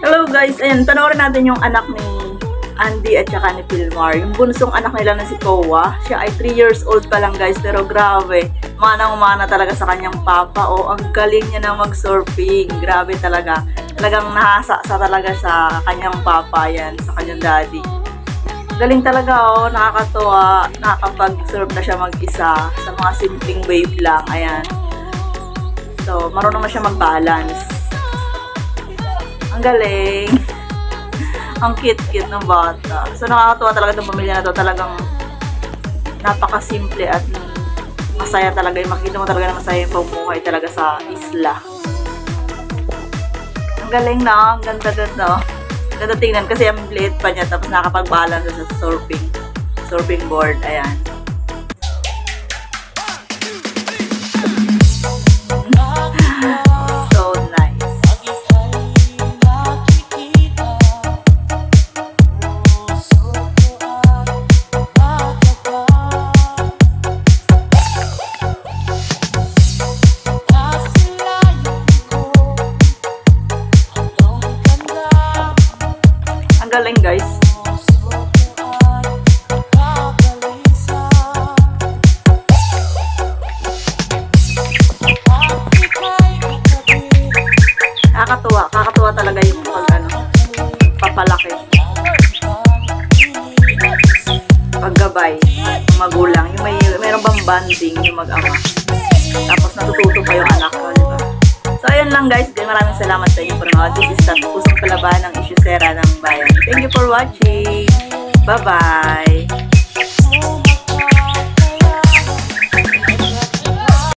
Hello guys, ayan, panoorin natin yung anak ni Andy at saka ni Pilmar. Yung bunsong anak nila na si Kowa. Siya ay 3 years old pa lang guys, pero grabe. Manang-mana talaga sa kanyang papa. O, ang galing niya na mag-surfing. Grabe talaga. Talagang nahasa talaga sa kanyang papa yan, sa kanyang daddy. Galing talaga nakakatuwa. Nakakapag-surf na siya mag-isa sa mga simpleng wave lang. Ayan. So, marunong na siya mag-balance. Ang galing. Ang cute-cute ng bata. So, nakakatuwa talaga itong pamilya na to. Talagang napaka-simple at masaya talaga. Makikita mo talaga na masaya yung pamumuhay talaga sa isla. Ang galing na. Ang ganda-ganda. Ganda tingnan kasi ang liit pa niya. Tapos nakapag-balance sa surfing board. Ayan. Galing guys. Nakakatuwa talaga yung papalaki. Paggabay ng magulang. Yung mayroon bang bonding yung mag-ama. Tapos natututo pa yung anak ko, diba? So, ayun lang guys. Maraming salamat sa inyo panonood. This is Pusong Palaban ng Isyusera ng Bayan. Thank you for watching. Bye-bye!